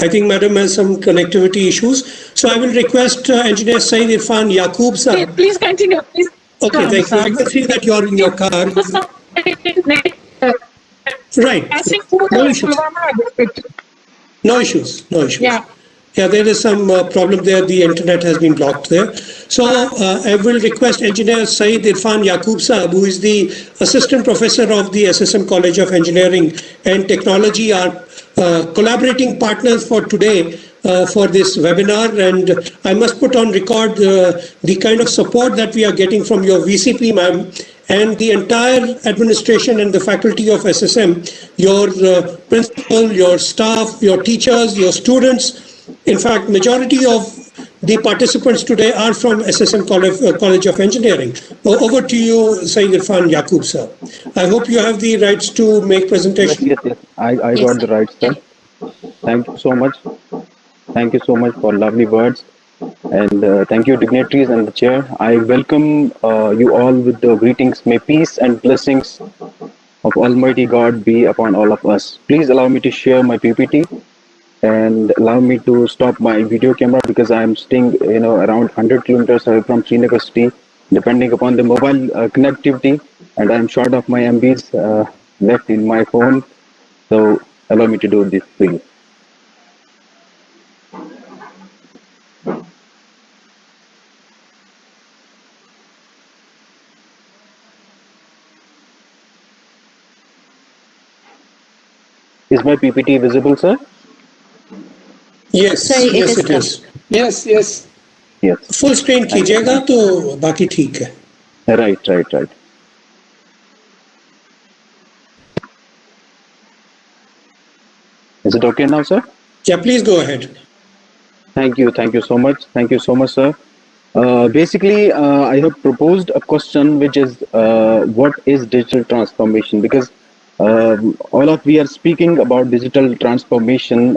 I think Madam has some connectivity issues. So I will request Engineer Saeed Irfan Yaqub sir. Please continue. Please. Okay, thank you. I can see that you're in your car. Right. No issues. No issues. No issues. Yeah. Yeah, there is some problem there. The internet has been blocked there. So I will request Engineer Saeed Irfan Yaqub Saab, who is the Assistant Professor of the SSM College of Engineering and Technology, our collaborating partners for today for this webinar. And I must put on record the kind of support that we are getting from your VCP, ma'am, and the entire administration and the faculty of SSM, your principal, your staff, your teachers, your students. In fact, majority of the participants today are from SSM College of Engineering. Over to you, Saeed Irfan Yaqub, sir. I hope you have the rights to make presentation. Yes. I got the rights, sir. Thank you so much. Thank you so much for lovely words. And thank you, dignitaries and the chair. I welcome you all with the greetings. May peace and blessings of Almighty God be upon all of us. Please allow me to share my PPT and allow me to stop my video camera because I am staying, around 100 kilometers away from Srinagar city, depending upon the mobile connectivity, and I am short of my MBs left in my phone. So allow me to do this, please. Is my PPT visible, sir? Yes, yes it is. Yes, yes. Yes. Full screen कीजिएगा तो बाकी ठीक है. Right. Is it okay now, sir? Yeah, please go ahead. Thank you so much. Thank you so much, sir. Basically, I have proposed a question which is what is digital transformation? Because all of we are speaking about digital transformation.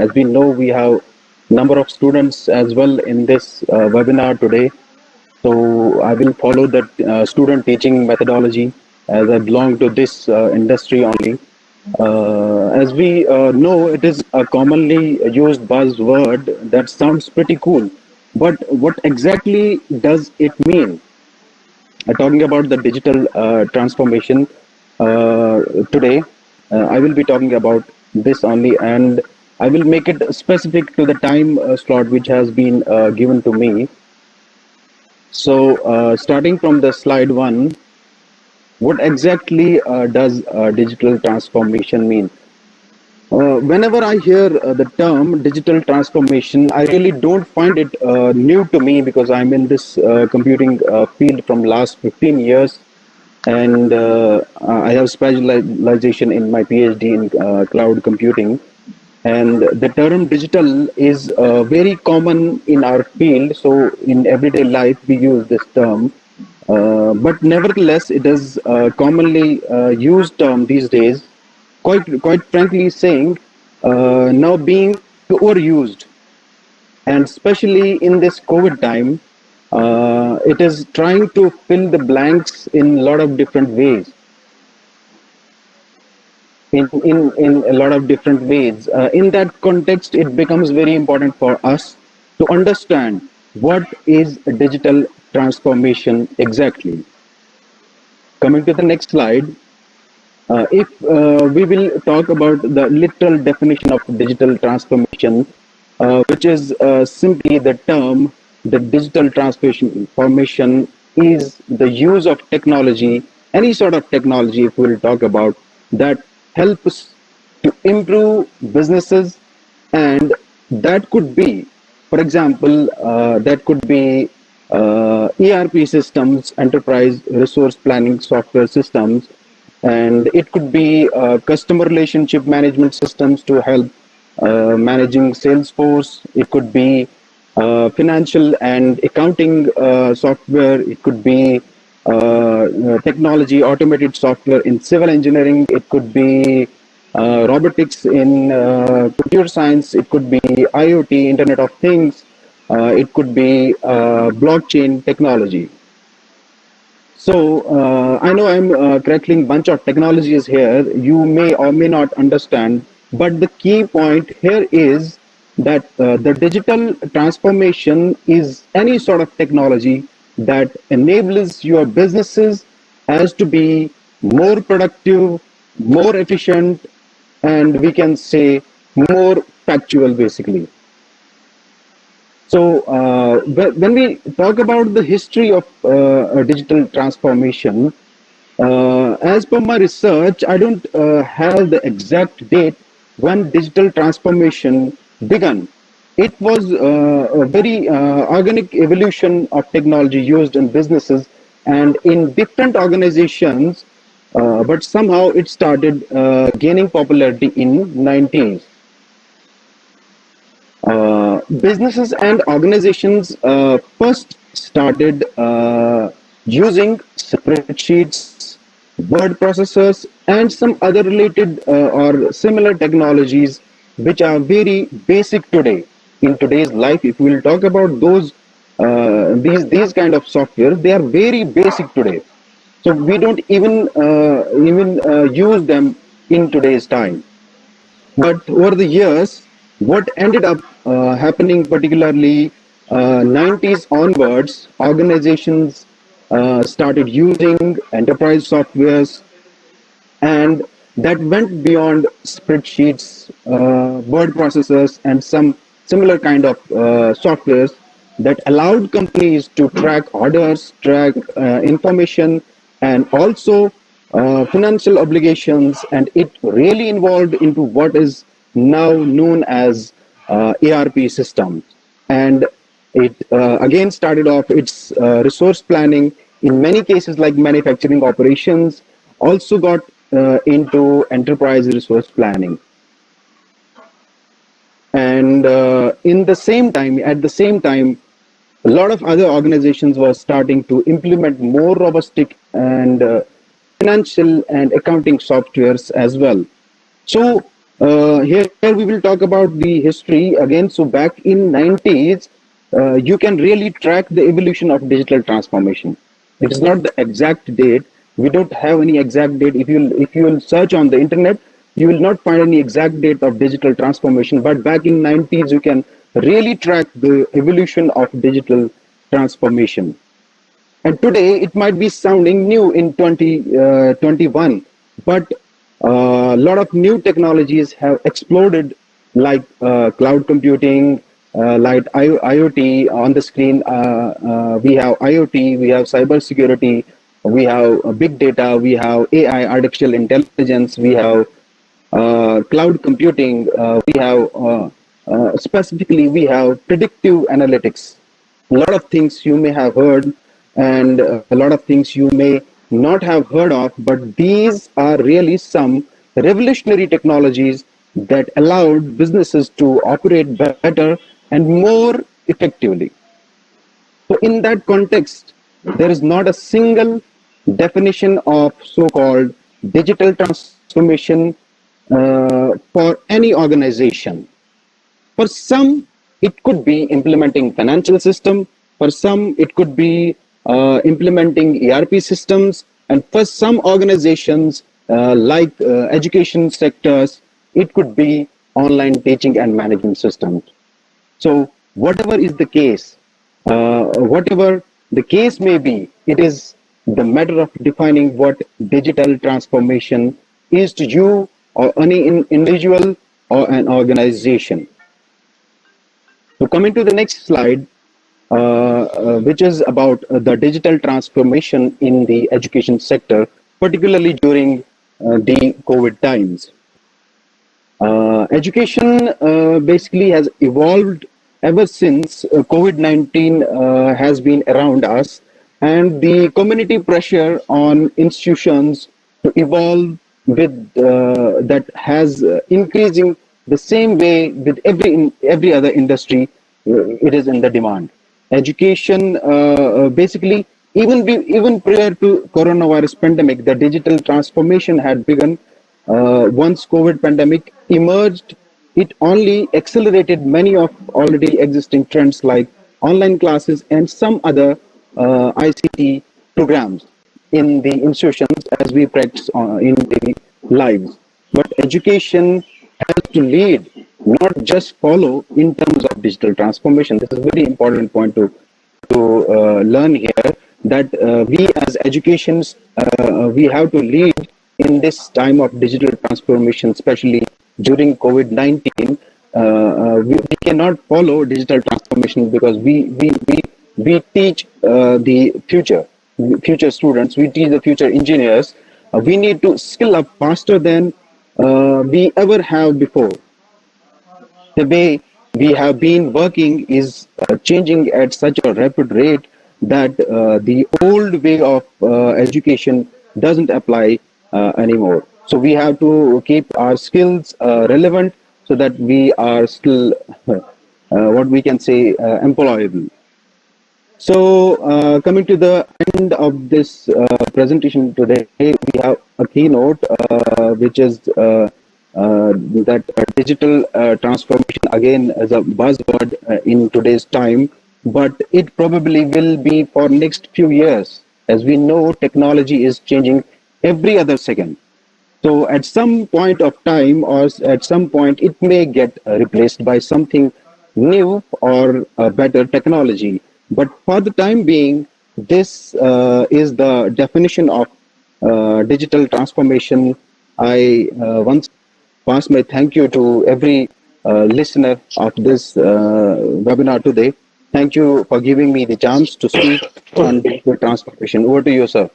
As we know, we have number of students as well in this webinar today. So I will follow that student teaching methodology as I belong to this industry only. As we know, it is a commonly used buzzword that sounds pretty cool. But what exactly does it mean? Talking about the digital transformation today, I will be talking about this only, and I will make it specific to the time slot which has been given to me. So, starting from the slide one, what exactly does digital transformation mean? Whenever I hear the term digital transformation, I really don't find it new to me because I'm in this computing field from last 15 years, and I have specialization in my PhD in cloud computing. And the term digital is very common in our field, so in everyday life we use this term. But nevertheless, it is commonly used term these days. Quite frankly saying, now being overused, and especially in this COVID time, it is trying to fill the blanks in a lot of different ways. In a lot of different ways. In that context, it becomes very important for us to understand what is a digital transformation exactly. Coming to the next slide, if we will talk about the literal definition of digital transformation, which is simply the term, the digital transformation is the use of technology, any sort of technology, if we will talk about, that helps to improve businesses, and that could be, for example, that could be ERP systems, enterprise resource planning software systems, and it could be customer relationship management systems to help managing Salesforce. It could be financial and accounting software. It could be technology, automated software in civil engineering. It could be robotics in computer science. It could be IoT, Internet of Things. It could be blockchain technology. So I know I'm crackling bunch of technologies here. You may or may not understand But the key point here is that the digital transformation is any sort of technology that enables your businesses as to be more productive, more efficient, and we can say more factual basically. So when we talk about the history of digital transformation, as per my research, I don't have the exact date when digital transformation began. It was a very organic evolution of technology used in businesses and in different organizations, but somehow it started gaining popularity in 90s. Businesses and organizations first started using spreadsheets, word processors, and some other related or similar technologies which are very basic today. In today's life, if we will talk about these kind of software, they are very basic today. So we don't even use them in today's time. But over the years, what ended up happening, particularly 90s onwards, organizations started using enterprise softwares, and that went beyond spreadsheets, word processors, and some similar kind of softwares that allowed companies to track orders, track information, and also financial obligations. And it really involved into what is now known as ARP systems. And it again started off its resource planning. In many cases, like manufacturing operations, also got into enterprise resource planning. And at the same time, a lot of other organizations were starting to implement more robust and financial and accounting softwares as well. So here we will talk about the history again. So back in 90s, you can really track the evolution of digital transformation. It is not the exact date. We don't have any exact date. If you will search on the internet, you will not find any exact date of digital transformation. But back in 90s, you can really track the evolution of digital transformation. And today it might be sounding new in 2021, but a lot of new technologies have exploded, like cloud computing, like IoT. On the screen, we have IoT, we have cybersecurity, we have big data, we have AI, artificial intelligence, we have cloud computing, we have specifically we have predictive analytics. A lot of things you may have heard, and a lot of things you may not have heard of, but these are really some revolutionary technologies that allowed businesses to operate better and more effectively. So, in that context, there is not a single definition of so called digital transformation for any organization. For some, it could be implementing financial system. For some, it could be implementing ERP systems. And for some organizations, like education sectors, it could be online teaching and management systems. So whatever is the case, whatever the case may be, it is the matter of defining what digital transformation is to you or any individual or an organization. So coming to the next slide, which is about the digital transformation in the education sector, particularly during the COVID times. Education basically has evolved ever since COVID-19 has been around us, and the community pressure on institutions to evolve with that has increasing the same way with every other industry. It is in the demand. Education basically even prior to coronavirus pandemic, the digital transformation had begun. Once COVID pandemic emerged, it only accelerated many of already existing trends like online classes and some other ICT programs in the institutions as we practice in the lives. But education has to lead, not just follow in terms of digital transformation. This is a very important point to learn here, that we as educations, we have to lead in this time of digital transformation, especially during COVID-19. We cannot follow digital transformation because we teach the future students, we teach the future engineers. We need to skill up faster than we ever have before. The way we have been working is changing at such a rapid rate that the old way of education doesn't apply anymore. So we have to keep our skills relevant so that we are still what we can say employable. So, coming to the end of this presentation today, we have a keynote which is that digital transformation again as a buzzword in today's time, but it probably will be for next few years. As we know, technology is changing every other second. So at some point of time or at some point, it may get replaced by something new or better technology. But for the time being, this is the definition of digital transformation. I once pass my thank you to every listener of this webinar today. Thank you for giving me the chance to speak on digital transformation. Over to you, sir.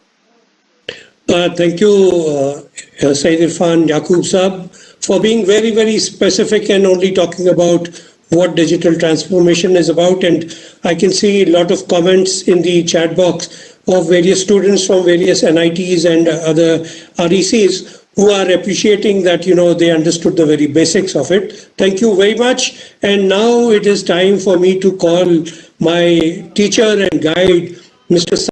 Thank you, Said Irfan Yaqub Saab, for being very, very specific and only talking about what digital transformation is about. And I can see a lot of comments in the chat box of various students from various NITs and other RECs who are appreciating that, they understood the very basics of it. Thank you very much. And now it is time for me to call my teacher and guide, Mr.